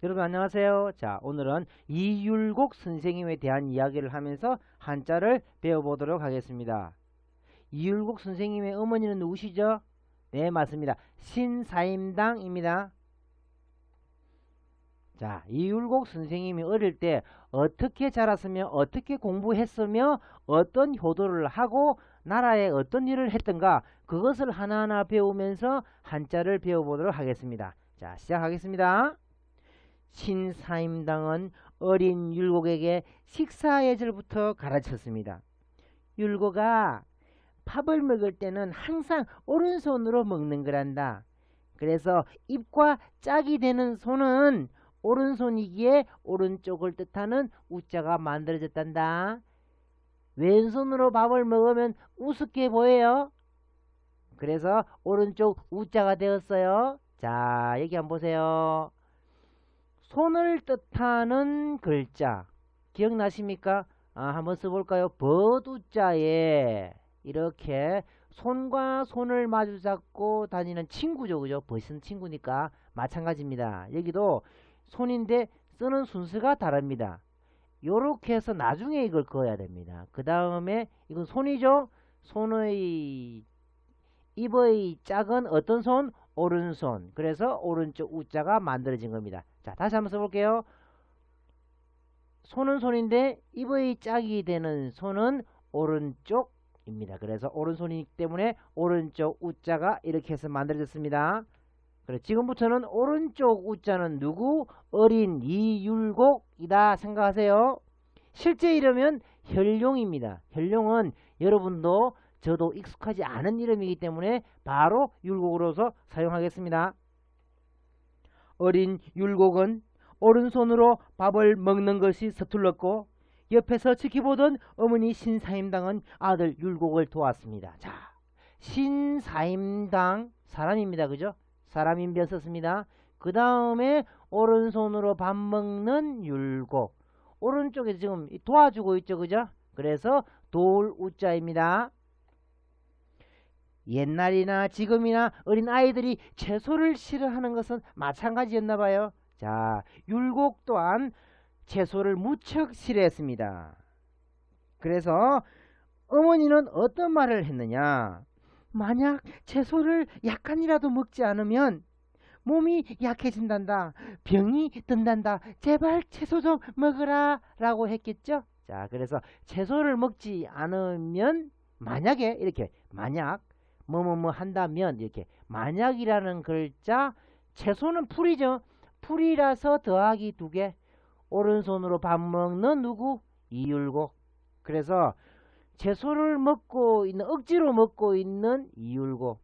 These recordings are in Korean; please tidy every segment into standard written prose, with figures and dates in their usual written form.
여러분 안녕하세요. 자, 오늘은 이율곡 선생님에 대한 이야기를 하면서 한자를 배워보도록 하겠습니다. 이율곡 선생님의 어머니는 누구시죠? 네, 맞습니다. 신사임당입니다. 자, 이율곡 선생님이 어릴 때 어떻게 자랐으며 어떻게 공부했으며 어떤 효도를 하고 나라에 어떤 일을 했던가 그것을 하나하나 배우면서 한자를 배워보도록 하겠습니다. 자, 시작하겠습니다. 신사임당은 어린 율곡에게 식사 예절부터 가르쳤습니다. 율곡아, 밥을 먹을 때는 항상 오른손으로 먹는 거란다. 그래서 입과 짝이 되는 손은 오른손이기에 오른쪽을 뜻하는 우자가 만들어졌단다. 왼손으로 밥을 먹으면 우습게 보여요. 그래서 오른쪽 우자가 되었어요. 자, 여기 한번 보세요. 손을 뜻하는 글자 기억나십니까? 한번 써볼까요? 버두자에 이렇게 손과 손을 마주 잡고 다니는 친구죠. 그죠? 벗은 친구니까 마찬가지입니다. 여기도 손인데 쓰는 순서가 다릅니다. 요렇게 해서 나중에 이걸 그어야 됩니다. 그 다음에 이건 손이죠? 손의 입의 짝은 어떤 손? 오른손. 그래서 오른쪽 우자가 만들어진 겁니다. 자, 다시 한번 써볼게요. 손은 손인데 입의 짝이 되는 손은 오른쪽입니다. 그래서 오른손이기 때문에 오른쪽 우자가 이렇게 해서 만들어졌습니다. 그래, 지금부터는 오른쪽 우자는 누구? 어린 이율곡이다 생각하세요. 실제 이름은 혈룡입니다. 혈룡은 여러분도 저도 익숙하지 않은 이름이기 때문에 바로 율곡으로서 사용하겠습니다. 어린 율곡은 오른손으로 밥을 먹는 것이 서툴렀고 옆에서 지켜보던 어머니 신사임당은 아들 율곡을 도왔습니다. 자, 신사임당 사람입니다. 그죠? 사람인변 썼습니다. 그 다음에 오른손으로 밥 먹는 율곡. 오른쪽에 지금 도와주고 있죠. 그죠? 그래서 도울 우자입니다. 옛날이나 지금이나 어린 아이들이 채소를 싫어하는 것은 마찬가지였나 봐요. 자, 율곡 또한 채소를 무척 싫어했습니다. 그래서 어머니는 어떤 말을 했느냐? 만약 채소를 약간이라도 먹지 않으면 몸이 약해진단다. 병이 든단다. 제발 채소 좀 먹으라 라고 했겠죠. 자, 그래서 채소를 먹지 않으면 만약에 이렇게 만약 뭐뭐뭐 한다면 이렇게 만약이라는 글자 채소는 풀이죠. 풀이라서 더하기 2개. 오른손으로 밥 먹는 누구? 이율곡. 그래서 채소를 먹고 있는 억지로 먹고 있는 이율곡.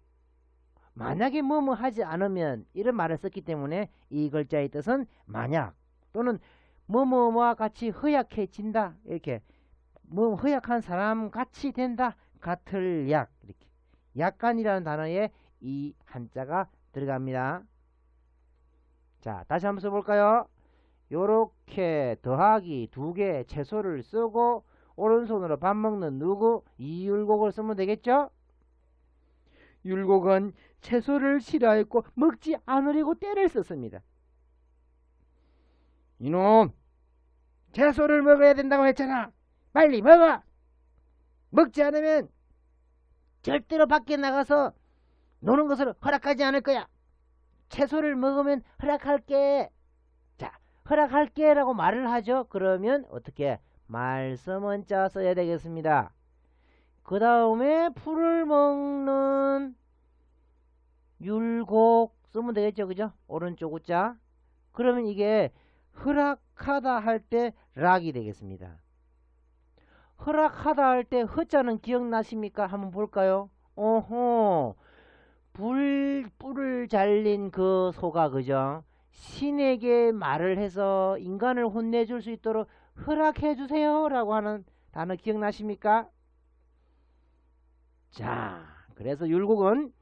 만약에 뭐뭐 하지 않으면 이런 말을 썼기 때문에 이 글자의 뜻은 만약 또는 뭐뭐와 같이 허약해진다. 이렇게 뭐 허약한 사람 같이 된다. 같을 약 이렇게. 약간이라는 단어에 이 한자가 들어갑니다. 자, 다시 한번 써볼까요? 요렇게 더하기 2개 채소를 쓰고 오른손으로 밥 먹는 누구? 이율곡을 쓰면 되겠죠? 율곡은 채소를 싫어했고 먹지 않으려고 때를 썼습니다. 이놈! 채소를 먹어야 된다고 했잖아! 빨리 먹어! 먹지 않으면 절대로 밖에 나가서 노는 것을 허락하지 않을 거야. 채소를 먹으면 허락할게. 자, 허락할게 라고 말을 하죠. 그러면 어떻게? 말씀원자 써야 되겠습니다. 그 다음에 풀을 먹는 율곡 쓰면 되겠죠. 그죠? 오른쪽 우자. 그러면 이게 허락하다 할 때 락이 되겠습니다. 허락하다 할 때 허자는 기억나십니까? 한번 볼까요? 오호, 뿔을 잘린 그 소가 그죠? 신에게 말을 해서 인간을 혼내줄 수 있도록 허락해 주세요 라고 하는 단어 기억나십니까? 자, 그래서 율곡은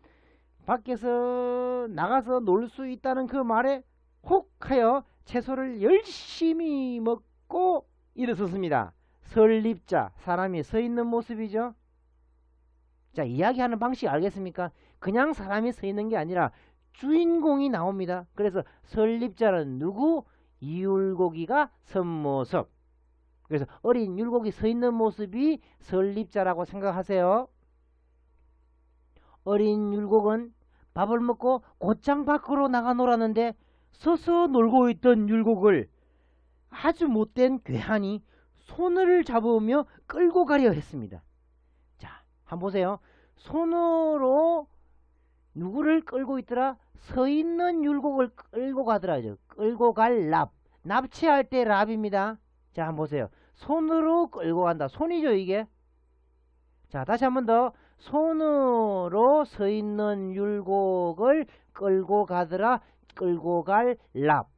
밖에서 나가서 놀 수 있다는 그 말에 혹 하여 채소를 열심히 먹고 일어섰습니다. 설립자, 사람이 서 있는 모습이죠. 자, 이야기하는 방식 알겠습니까? 그냥 사람이 서 있는 게 아니라 주인공이 나옵니다. 그래서 설립자는 누구? 율곡이가 선 모습. 그래서 어린 율곡이 서 있는 모습이 설립자라고 생각하세요. 어린 율곡은 밥을 먹고 곧장 밖으로 나가 놀았는데 서서 놀고 있던 율곡을 아주 못된 괴한이 손을 잡으며 끌고 가려 했습니다. 자, 한번 보세요. 손으로 누구를 끌고 있더라? 서 있는 율곡을 끌고 가더라죠. 끌고 갈 납. 납치할 때 납입니다. 자, 한번 보세요. 손으로 끌고 간다. 손이죠, 이게. 자, 다시 한번 더. 손으로 서 있는 율곡을 끌고 가더라. 끌고 갈 납.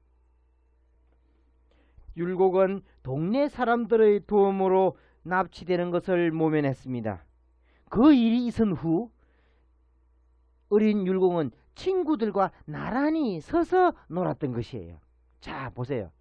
율곡은 동네 사람들의 도움으로 납치되는 것을 모면했습니다. 그 일이 있은 후 어린 율곡은 친구들과 나란히 서서 놀았던 것이에요. 자, 보세요.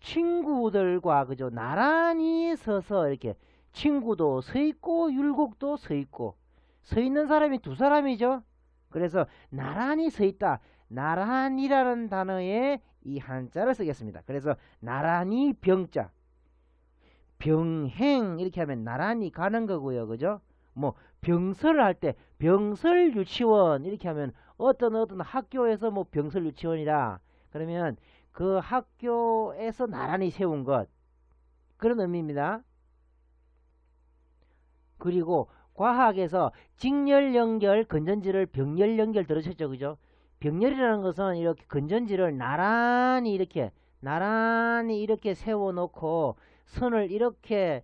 친구들과 그저 나란히 서서 이렇게 친구도 서 있고 율곡도 서 있고 서 있는 사람이 두 사람이죠. 그래서 나란히 서 있다. 나란히라는 단어에 이 한자를 쓰겠습니다. 그래서 나란히 병자. 병행 이렇게 하면 나란히 가는 거고요. 그죠? 뭐 병설 할 때 병설 유치원 이렇게 하면 어떤 학교에서 뭐 병설 유치원이라 그러면 그 학교에서 나란히 세운 것 그런 의미입니다. 그리고 과학에서 직렬 연결 건전지를 병렬 연결 들으셨죠? 그죠? 병렬이라는 것은 이렇게 건전지를 나란히 이렇게 세워 놓고 선을 이렇게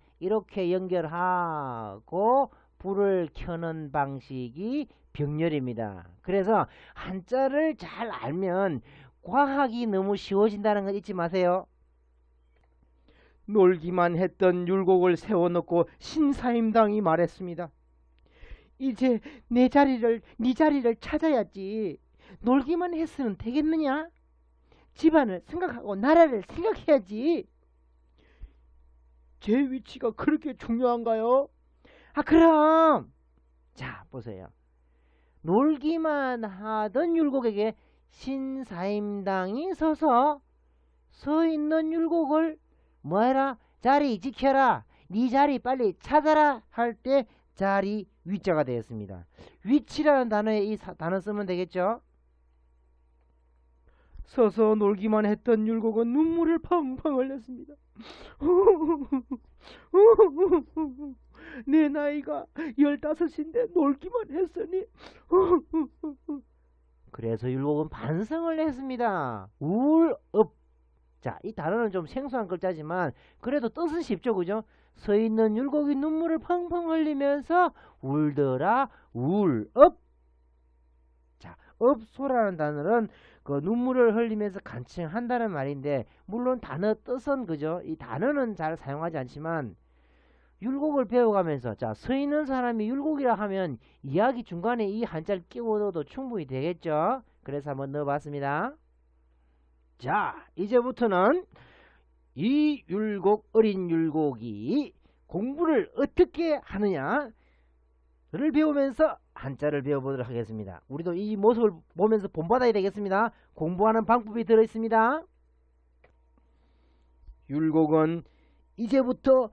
연결하고 불을 켜는 방식이 병렬입니다. 그래서 한자를 잘 알면 과학이 너무 쉬워진다는 건 잊지 마세요. 놀기만 했던 율곡을 세워놓고 신사임당이 말했습니다. 이제 네 자리를 찾아야지. 놀기만 했으면 되겠느냐? 집안을 생각하고 나라를 생각해야지. 제 위치가 그렇게 중요한가요? 아, 그럼 자 보세요. 놀기만 하던 율곡에게 신사임당이 서 있는 율곡을 뭐해라? 자리 지켜라. 네 자리 빨리 찾아라 할 때 자리 위자가 되었습니다. 위치라는 단어에 이 단어 쓰면 되겠죠? 서서 놀기만 했던 율곡은 눈물을 펑펑 흘렸습니다. 내 나이가 15인데 놀기만 했으니. 그래서 율곡은 반성을 했습니다. 울업. 자, 이 단어는 좀 생소한 글자지만 그래도 뜻은 쉽죠, 그죠? 서 있는 율곡이 눈물을 펑펑 흘리면서 울더라. 울업. 자, 업소라는 단어는 그 눈물을 흘리면서 간청한다는 말인데 물론 단어 뜻은 그죠? 이 단어는 잘 사용하지 않지만 율곡을 배워가면서 자, 서 있는 사람이 율곡이라 하면 이야기 중간에 이 한자를 끼워 넣어도 충분히 되겠죠? 그래서 한번 넣어봤습니다. 자, 이제부터는 이 율곡, 어린 율곡이 공부를 어떻게 하느냐를 배우면서 한자를 배워보도록 하겠습니다. 우리도 이 모습을 보면서 본받아야 되겠습니다. 공부하는 방법이 들어있습니다. 율곡은 이제부터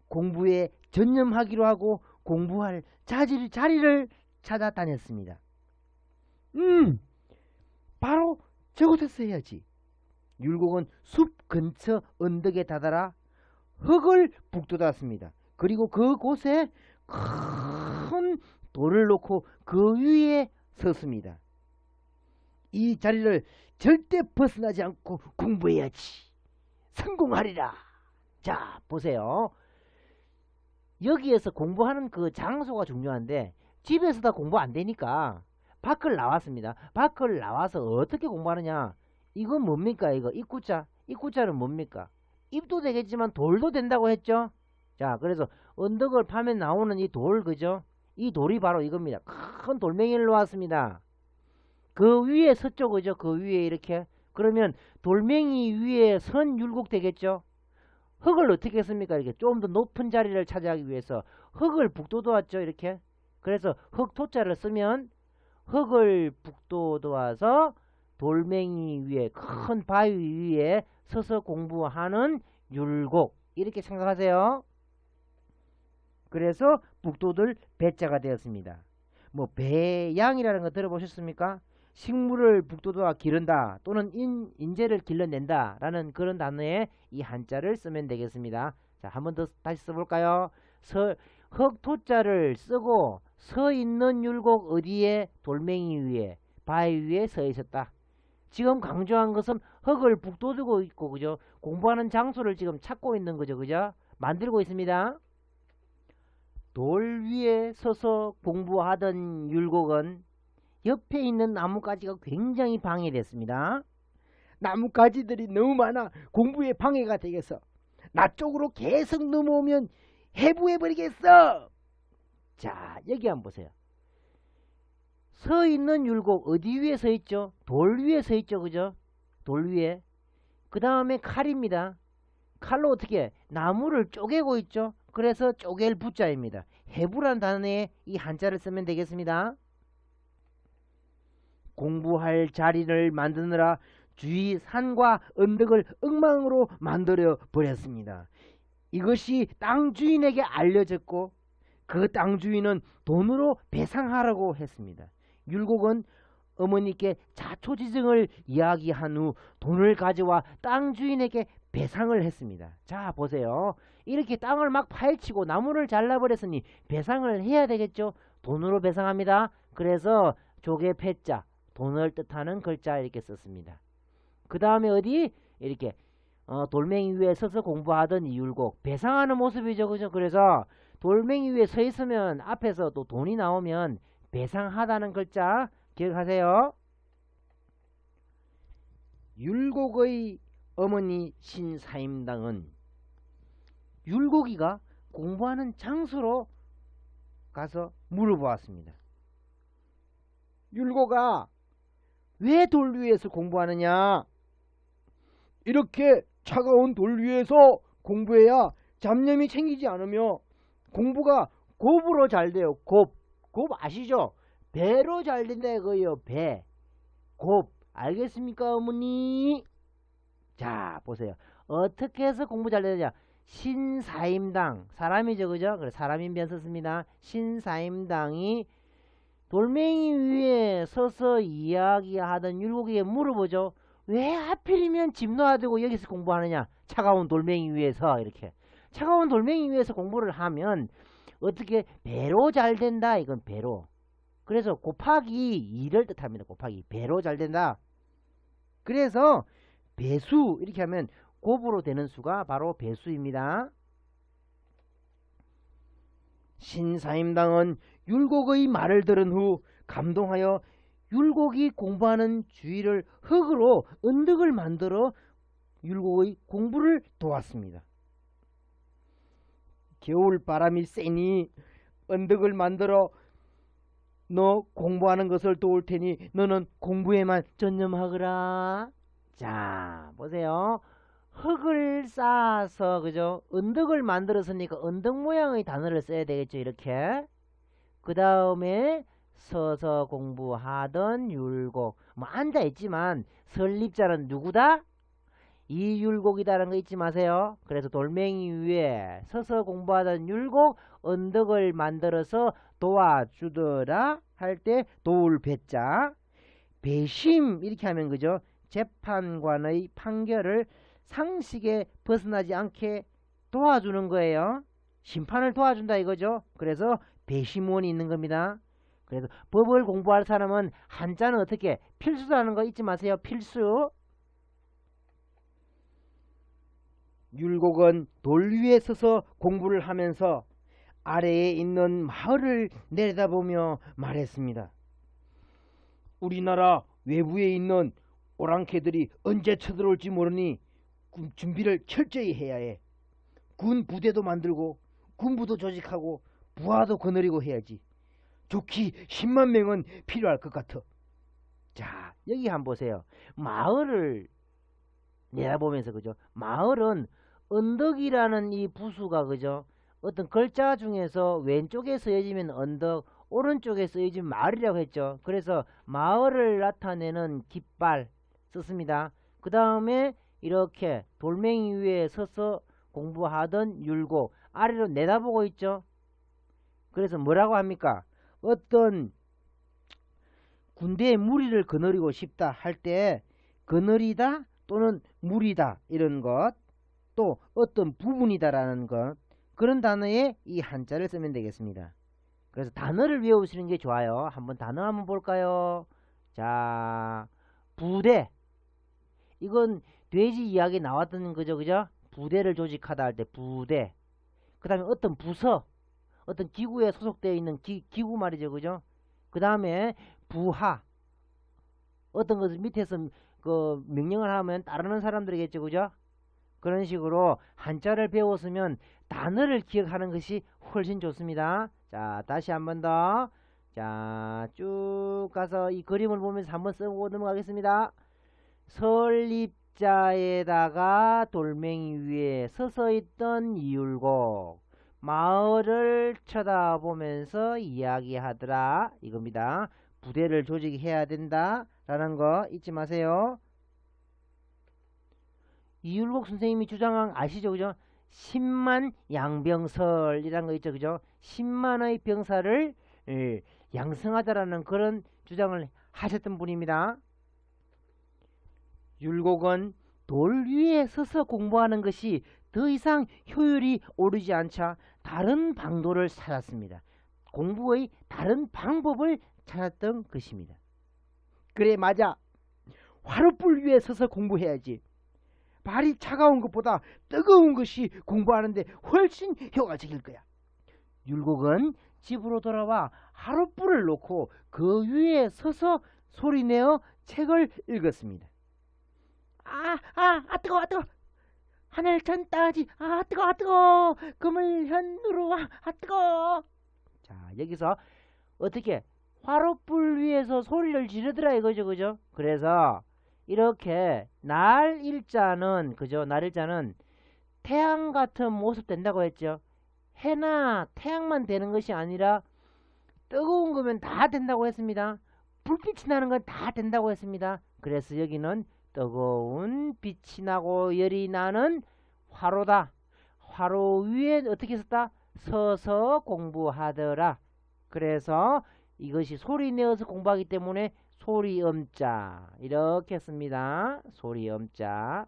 공부에 전념하기로 하고 공부할 자리를 찾아 다녔습니다. 바로 저곳에서 해야지. 율곡은 숲 근처 언덕에 다다라 흙을 북돋았습니다. 그리고 그곳에 큰 돌을 놓고 그 위에 섰습니다. 이 자리를 절대 벗어나지 않고 공부해야지. 성공하리라. 자, 보세요. 여기에서 공부하는 그 장소가 중요한데 집에서 다 공부 안 되니까 밖을 나왔습니다. 밖을 나와서 어떻게 공부하느냐? 이건 뭡니까? 이거 입구자. 입구자는 뭡니까? 입도 되겠지만 돌도 된다고 했죠. 자, 그래서 언덕을 파면 나오는 이 돌, 그죠? 이 돌이 바로 이겁니다. 큰 돌멩이를 놓았습니다. 그 위에 섰죠, 그죠? 그 위에 이렇게. 그러면 돌멩이 위에 선 율곡 되겠죠? 흙을 어떻게 했습니까? 이렇게 좀 더 높은 자리를 차지하기 위해서 흙을 북돋았죠, 이렇게. 그래서 흙토자를 쓰면 흙을 북돋아서 돌멩이 위에 큰 바위 위에 서서 공부하는 율곡 이렇게 생각하세요. 그래서 북돋을 배자가 되었습니다. 뭐 배양이라는 거 들어보셨습니까? 식물을 북돋아 기른다 또는 인재를 길러낸다 라는 그런 단어에 이 한자를 쓰면 되겠습니다. 자, 한 번 더 다시 써볼까요? 흑토자를 쓰고 서 있는 율곡 어디에? 돌멩이 위에 바위 위에 서 있었다. 지금 강조한 것은 흙을 북돋우고 있고 그죠? 공부하는 장소를 지금 찾고 있는 거죠. 그죠? 만들고 있습니다. 돌 위에 서서 공부하던 율곡은 옆에 있는 나뭇가지가 굉장히 방해됐습니다. 나뭇가지들이 너무 많아 공부에 방해가 되겠어. 나 쪽으로 계속 넘어오면 해부해버리겠어. 자, 여기 한번 보세요. 서 있는 율곡 어디 위에 서 있죠? 돌 위에 서 있죠. 그죠? 돌 위에. 그 다음에 칼입니다. 칼로 어떻게 나무를 쪼개고 있죠. 그래서 쪼갤 부자입니다. 해부란 단어에 이 한자를 쓰면 되겠습니다. 공부할 자리를 만드느라 주위 산과 언덕을 엉망으로 만들어 버렸습니다. 이것이 땅 주인에게 알려졌고 그 땅 주인은 돈으로 배상하라고 했습니다. 율곡은 어머니께 자초지정을 이야기한 후 돈을 가져와 땅 주인에게 배상을 했습니다. 자, 보세요. 이렇게 땅을 막 파헤치고 나무를 잘라버렸으니 배상을 해야 되겠죠. 돈으로 배상합니다. 그래서 조개 패자 돈을 뜻하는 글자 이렇게 썼습니다. 그 다음에 어디? 이렇게 돌멩이 위에 서서 공부하던 이 율곡 배상하는 모습이죠. 그죠? 그래서 돌멩이 위에 서 있으면 앞에서 또 돈이 나오면 배상하다는 글자 기억하세요. 율곡의 어머니 신사임당은 율곡이가 공부하는 장소로 가서 물어보았습니다. 율곡아, 왜 돌 위에서 공부하느냐? 이렇게 차가운 돌 위에서 공부해야 잡념이 생기지 않으며 공부가 곱으로 잘 돼요. 곱 아시죠? 배로 잘 된다 이거예요. 배. 곱. 알겠습니까 어머니? 자, 보세요. 어떻게 해서 공부 잘 되느냐? 신사임당. 사람이죠. 그죠? 그래 사람인변 썼습니다. 신사임당이 돌멩이 위에 서서 이야기하던 율곡에게 물어보죠. 왜 하필이면 집 놔두고 여기서 공부하느냐? 차가운 돌멩이 위에서 이렇게. 차가운 돌멩이 위에서 공부를 하면 어떻게 배로 잘 된다. 이건 배로. 그래서 곱하기 2를 뜻합니다. 곱하기. 배로 잘 된다. 그래서 배수 이렇게 하면 곱으로 되는 수가 바로 배수입니다. 신사임당은 율곡의 말을 들은 후 감동하여 율곡이 공부하는 주위를 흙으로 언덕을 만들어 율곡의 공부를 도왔습니다. 겨울 바람이 세니 언덕을 만들어 너 공부하는 것을 도울 테니 너는 공부에만 전념하거라. 자, 보세요. 흙을 쌓아서 그죠? 언덕을 만들었으니까 언덕 모양의 단어를 써야 되겠죠. 이렇게. 그 다음에 서서 공부하던 율곡. 뭐 앉아있지만 설립자는 누구다? 이 율곡이다라는 거 잊지 마세요. 그래서 돌멩이 위에 서서 공부하던 율곡 언덕을 만들어서 도와주더라 할 때 도울 배자. 배심 이렇게 하면 그죠? 재판관의 판결을 상식에 벗어나지 않게 도와주는 거예요. 심판을 도와준다 이거죠. 그래서 배심원이 있는 겁니다. 그래서 법을 공부할 사람은 한자는 어떻게 필수라는 거 잊지 마세요. 필수. 율곡은 돌 위에 서서 공부를 하면서 아래에 있는 마을을 내려다보며 말했습니다. 우리나라 외부에 있는 오랑캐들이 언제 쳐들어올지 모르니 준비를 철저히 해야 해. 군 부대도 만들고 군부도 조직하고 부하도 거느리고 해야지. 좋기 10만 명은 필요할 것 같아. 자, 여기 한번 보세요. 마을을 내다보면서 그죠? 마을은 언덕이라는 이 부수가 그죠? 어떤 글자 중에서 왼쪽에 쓰여지면 언덕, 오른쪽에 쓰여진 마을이라고 했죠. 그래서 마을을 나타내는 깃발 썼습니다. 그 다음에 이렇게 돌멩이 위에 서서 공부하던 율곡 아래로 내다보고 있죠. 그래서 뭐라고 합니까? 어떤 군대의 무리를 거느리고 싶다 할 때 거느리다 또는 무리다 이런 것, 또 어떤 부분이다 라는 것, 그런 단어에 이 한자를 쓰면 되겠습니다. 그래서 단어를 외우시는 게 좋아요. 한번 단어 한번 볼까요? 자, 부대. 이건 돼지 이야기 나왔던 거죠, 그죠? 부대를 조직하다 할 때 부대. 그 다음에 어떤 부서, 어떤 기구에 소속되어 있는 기구 말이죠, 그죠? 그 다음에 부하. 어떤 것을 밑에서 그 명령을 하면 따르는 사람들이겠죠, 그죠? 그런 식으로 한자를 배웠으면 단어를 기억하는 것이 훨씬 좋습니다. 자, 다시 한 번 더. 자, 쭉 가서 이 그림을 보면서 한번 써보고 넘어가겠습니다. 설립자에다가 돌멩이 위에 서서 있던 이율곡 마을을 쳐다보면서 이야기하더라 이겁니다. 부대를 조직해야 된다 라는 거 잊지 마세요. 이율곡 선생님이 주장한 아시죠, 그죠? 10만 양병설이라는 거 있죠, 그죠? 10만의 병사를 양성하자라는 그런 주장을 하셨던 분입니다. 율곡은 돌 위에 서서 공부하는 것이 더 이상 효율이 오르지 않자 다른 방도를 찾았습니다. 공부의 다른 방법을 찾았던 것입니다. 그래, 맞아. 화롯불 위에 서서 공부해야지. 발이 차가운 것보다 뜨거운 것이 공부하는데 훨씬 효과적일 거야. 율곡은 집으로 돌아와 화롯불을 놓고 그 위에 서서 소리내어 책을 읽었습니다. 뜨거워, 뜨거워. 하늘천 따지, 뜨거워, 뜨거워. 그물현 누르와, 뜨거워. 자, 여기서 어떻게 화롯불 위에서 소리를 지르더라 이거죠, 그죠? 그래서 이렇게 날 일자는, 그죠? 날 일자는 태양 같은 모습 된다고 했죠. 해나 태양만 되는 것이 아니라 뜨거운 거면 다 된다고 했습니다. 불빛이 나는 건 다 된다고 했습니다. 그래서 여기는 뜨거운 빛이 나고 열이 나는 화로다. 화로 위에 어떻게 썼다? 서서 공부하더라. 그래서 이것이 소리 내어서 공부하기 때문에 소리음자 이렇게 씁니다. 소리음자.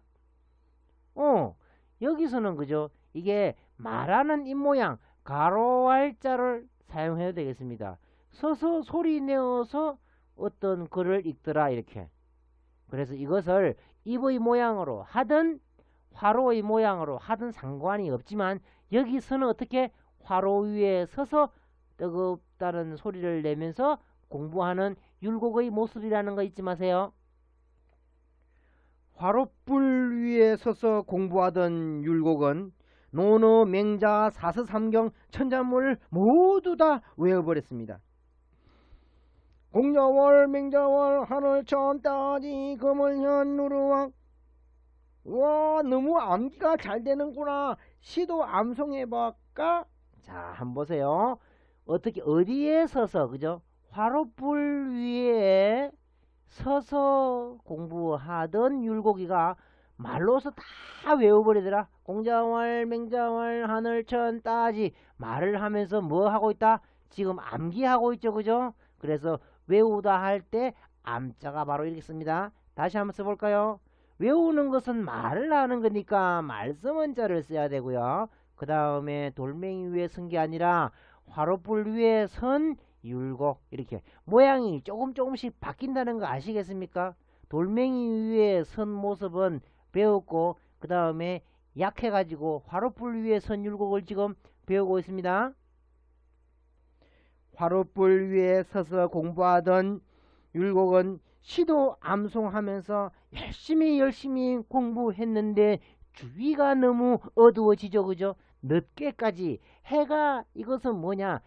여기서는 그죠? 이게 말하는 입모양 가로알자를 사용해도 되겠습니다. 서서 소리 내어서 어떤 글을 읽더라 이렇게. 그래서 이것을 입의 모양으로 하든 화로의 모양으로 하든 상관이 없지만 여기서는 어떻게 화로 위에 서서 뜨겁다는 소리를 내면서 공부하는 율곡의 모습이라는 거 잊지 마세요. 화롯불 위에 서서 공부하던 율곡은 논어, 맹자, 사서, 삼경, 천자문을 모두 다 외워버렸습니다. 공자월, 맹자월, 하늘천 따지, 금을현 누르왕. 와, 너무 암기가 잘 되는구나. 시도 암송해볼까? 자, 한번 보세요. 어떻게 어디에 서서, 그죠? 화롯불 위에 서서 공부하던 율곡이가 말로서 다 외워버리더라. 공자월, 맹자월, 하늘천 따지 말을 하면서 뭐 하고 있다? 지금 암기하고 있죠, 그죠? 그래서 외우다 할 때 암자가 바로 이렇게 씁니다. 다시 한번 써볼까요? 외우는 것은 말을 하는 거니까 말씀원자를 써야 되고요. 그 다음에 돌멩이 위에 선 게 아니라 화롯불 위에 선 율곡 이렇게 모양이 조금씩 바뀐다는 거 아시겠습니까? 돌멩이 위에 선 모습은 배웠고 그 다음에 약해가지고 화롯불 위에 선 율곡을 지금 배우고 있습니다. 화롯불 위에 서서 공부하던 율곡은 시도 암송하면서 열심히 공부했는데 주위가 너무 어두워지죠, 그죠? 늦게까지 해가 이것은 뭐냐?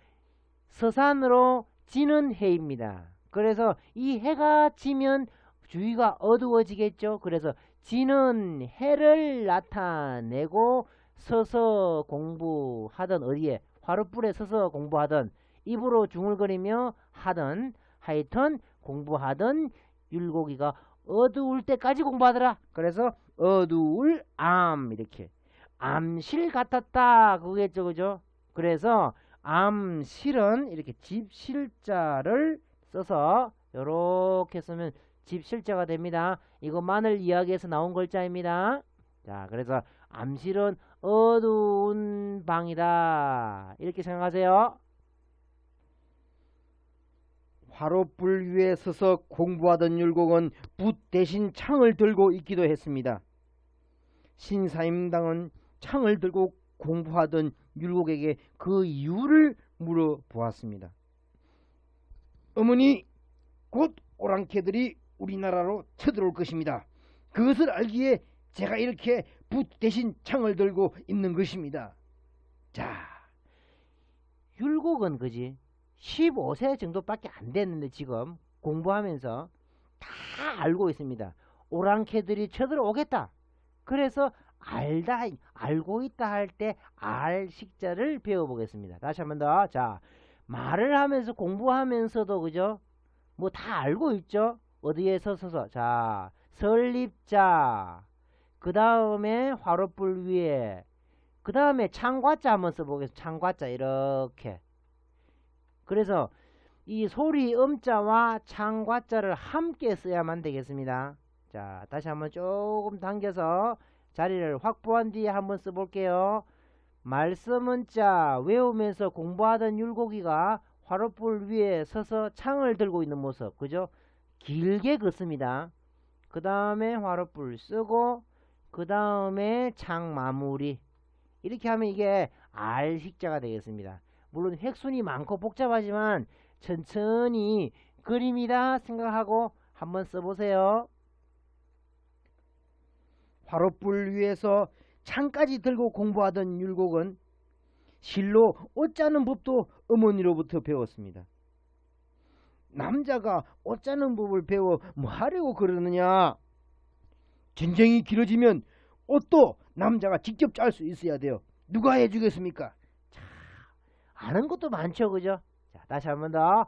서산으로 지는 해입니다. 그래서 이 해가 지면 주위가 어두워지겠죠. 그래서 지는 해를 나타내고 서서 공부하던 어디에 화롯불에 서서 공부하던 입으로 중얼거리며 하던 하여튼 공부하던 율곡이가 어두울 때까지 공부하더라. 그래서 어두울 암 이렇게 암실 같았다 그거겠죠, 그죠? 그래서 암실은 이렇게 집실자를 써서 요렇게 쓰면 집실자가 됩니다. 이것만을 이야기해서 나온 글자입니다. 자, 그래서 암실은 어두운 방이다 이렇게 생각하세요. 화롯불 위에 서서 공부하던 율곡은 붓 대신 창을 들고 있기도 했습니다. 신사임당은 창을 들고 공부하던 율곡에게 그 이유를 물어보았습니다. 어머니, 곧 오랑캐들이 우리나라로 쳐들어올 것입니다. 그것을 알기에 제가 이렇게 붓 대신 창을 들고 있는 것입니다. 자, 율곡은 그지 15세 정도밖에 안 됐는데 지금 공부하면서 다 알고 있습니다. 오랑캐들이 쳐들어오겠다. 그래서 알고 있다 할 때 알 식자를 배워보겠습니다. 다시 한 번 더. 자, 말을 하면서 공부하면서도 그죠? 뭐 다 알고 있죠? 어디에 서서 자, 설립자, 그 다음에 화롯불 위에, 그 다음에 창과자 한번 써보겠습니다. 창과자 이렇게. 그래서 이 소리 음자와 창과자를 함께 써야만 되겠습니다. 자, 다시 한번 조금 당겨서 자리를 확보한 뒤에 한번 써볼게요. 말씀은자 외우면서 공부하던 율곡이가 화롯불 위에 서서 창을 들고 있는 모습, 그죠? 길게 긋습니다. 그 다음에 화롯불 쓰고 그 다음에 창 마무리 이렇게 하면 이게 알식자가 되겠습니다. 물론 획순이 많고 복잡하지만 천천히 그림이다 생각하고 한번 써보세요. 화롯불 위에서 창까지 들고 공부하던 율곡은 실로 옷 짜는 법도 어머니로부터 배웠습니다. 남자가 옷 짜는 법을 배워 뭐 하려고 그러느냐? 전쟁이 길어지면 옷도 남자가 직접 짤 수 있어야 돼요. 누가 해주겠습니까? 자, 아는 것도 많죠, 그죠? 자, 다시 한번 더.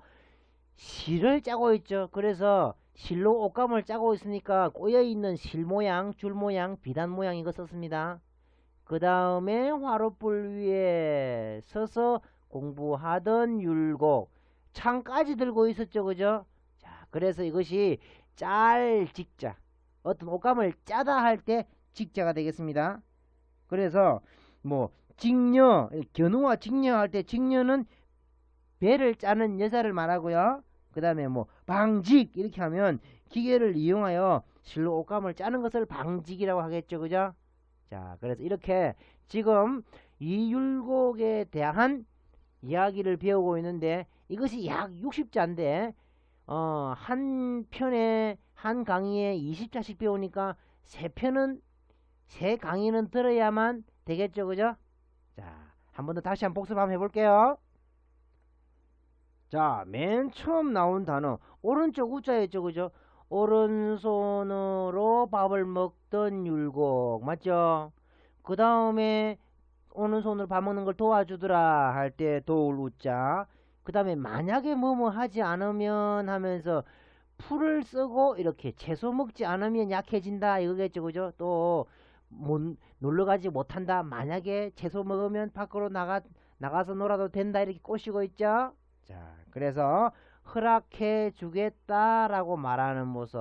실을 짜고 있죠. 그래서 실로 옷감을 짜고 있으니까 꼬여있는 실 모양, 줄 모양, 비단 모양 이거 썼습니다. 그 다음에 화롯불 위에 서서 공부하던 율곡 창까지 들고 있었죠, 그죠? 자, 그래서 이것이 짤 직자, 어떤 옷감을 짜다 할 때 직자가 되겠습니다. 그래서 뭐 직녀, 견우와 직녀 할 때 직녀는 배를 짜는 여자를 말하고요. 그 다음에 뭐 방직 이렇게 하면 기계를 이용하여 실로 옷감을 짜는 것을 방직이라고 하겠죠, 그죠? 자, 그래서 이렇게 지금 이 율곡에 대한 이야기를 배우고 있는데 이것이 약 60자인데 한 편에 한 강의에 20자씩 배우니까 세 강의는 들어야만 되겠죠, 그죠? 자, 한 번 더 다시 한번 복습 한번 해볼게요. 자, 맨 처음 나온 단어 오른쪽 우자였죠, 그죠? 오른손으로 밥을 먹던 율곡 맞죠? 그 다음에 오른손으로 밥 먹는 걸 도와주더라 할 때 도울 우자. 그 다음에 만약에 뭐뭐 하지 않으면 하면서 풀을 쓰고 이렇게 채소 먹지 않으면 약해진다 이거겠죠, 그죠? 또 놀러가지 못한다, 만약에 채소 먹으면 밖으로 나가서 놀아도 된다 이렇게 꼬시고 있죠. 자, 그래서 허락해 주겠다라고 말하는 모습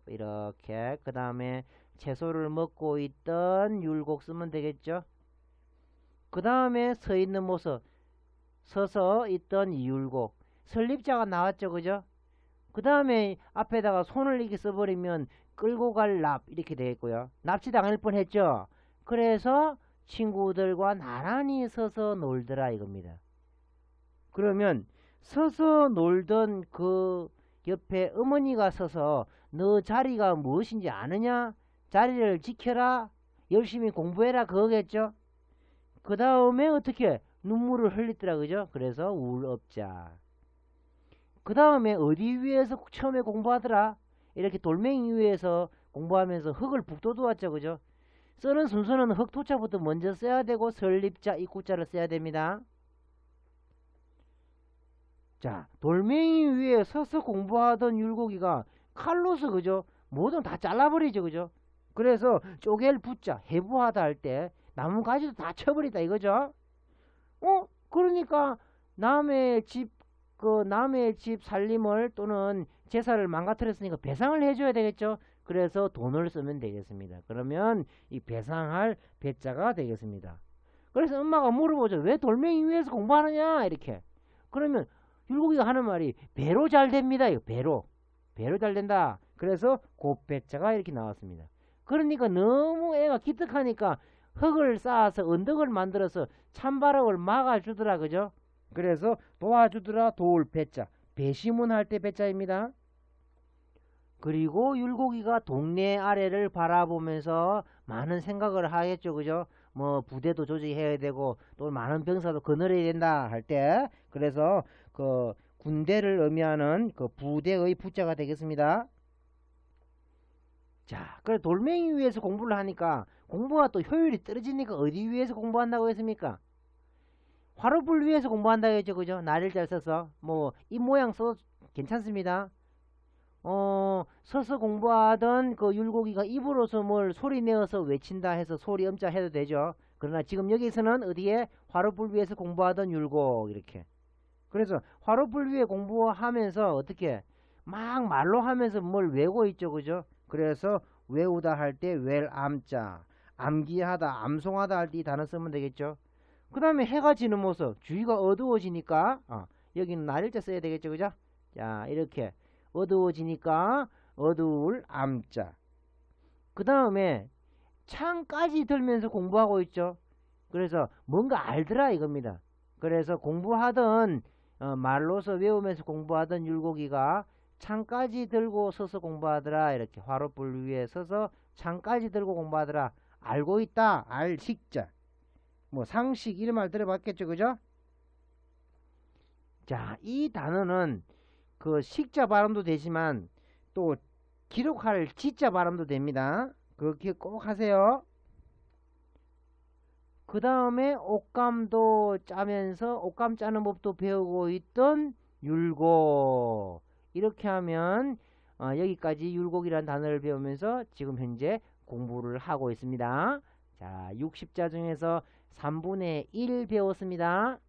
이렇게. 그 다음에 채소를 먹고 있던 율곡 쓰면 되겠죠. 그 다음에 서 있는 모습, 서서 있던 율곡, 설립자가 나왔죠, 그죠? 그 다음에 앞에다가 손을 이렇게 써버리면 끌고 갈 납 이렇게 되겠고요. 납치당할 뻔했죠. 그래서 친구들과 나란히 서서 놀더라 이겁니다. 그러면 서서 놀던 그 옆에 어머니가 서서 너 자리가 무엇인지 아느냐? 자리를 지켜라. 열심히 공부해라 그거겠죠. 그 다음에 어떻게 눈물을 흘리더라 그죠. 그래서 울업자. 그 다음에 어디 위에서 처음에 공부하더라. 이렇게 돌멩이 위에서 공부하면서 흙을 북돋우었죠, 그죠. 쓰는 순서는 흙토자부터 먼저 써야 되고 설립자 입구자를 써야 됩니다. 자, 돌멩이 위에 서서 공부하던 율곡이가 칼로서 그죠? 뭐든 다 잘라버리죠, 그죠? 그래서 쪼갤 붙자 해부하다 할 때 나뭇가지도 다 쳐버리다 이거죠. 그러니까 남의 집 남의 집 살림을 또는 제사를 망가뜨렸으니까 배상을 해줘야 되겠죠. 그래서 돈을 쓰면 되겠습니다. 그러면 이 배상할 배자가 되겠습니다. 그래서 엄마가 물어보죠. 왜 돌멩이 위에서 공부하느냐 이렇게. 그러면 율곡이가 하는 말이 배로 잘 됩니다. 이거 배로 잘 된다. 그래서 곱배자가 이렇게 나왔습니다. 그러니까 너무 애가 기특하니까 흙을 쌓아서 언덕을 만들어서 찬바람을 막아주더라 그죠. 그래서 도와주더라 도울 배자, 배심원 할 때 배자입니다. 그리고 율곡이가 동네 아래를 바라보면서 많은 생각을 하겠죠 그죠. 뭐 부대도 조직해야 되고 또 많은 병사도 거느려야 된다 할 때, 그래서 그 군대를 의미하는 그 부대의 부자가 되겠습니다. 자, 그래 돌멩이 위에서 공부를 하니까 공부가 또 효율이 떨어지니까 어디 위에서 공부한다고 했습니까? 화로불 위에서 공부한다고 했죠 그죠. 날을 잘 써서 뭐 이 모양 써도 괜찮습니다. 서서 공부하던 그 율곡이가 입으로서 뭘 소리 내어서 외친다 해서 소리 엄자 해도 되죠. 그러나 지금 여기서는 어디에 화로불 위에서 공부하던 율곡 이렇게. 그래서 화로불 위에 공부하면서 어떻게 막 말로 하면서 뭘 외고 있죠 그죠. 그래서 외우다 할 때 웰 암자, 암기하다 암송하다 할 때 이 단어 쓰면 되겠죠. 그 다음에 해가 지는 모습, 주위가 어두워지니까 여기는 날일자 써야 되겠죠 그죠. 자 이렇게 어두워지니까 어두울 암자. 그 다음에 창까지 들면서 공부하고 있죠. 그래서 뭔가 알더라 이겁니다. 그래서 공부하던 말로서 외우면서 공부하던 율곡이가 창까지 들고 서서 공부하더라. 이렇게 화롯불 위에 서서 창까지 들고 공부하더라. 알고 있다. 알식자. 뭐 상식 이런 말 들어봤겠죠 그죠. 자, 이 단어는 그 식자 발음도 되지만 또 기록할 지자 발음도 됩니다. 그거 기억 꼭 하세요. 그 다음에 옷감도 짜면서 옷감 짜는 법도 배우고 있던 율곡. 이렇게 하면 여기까지 율곡이라는 단어를 배우면서 지금 현재 공부를 하고 있습니다. 자, 60자 중에서 3분의 1 배웠습니다.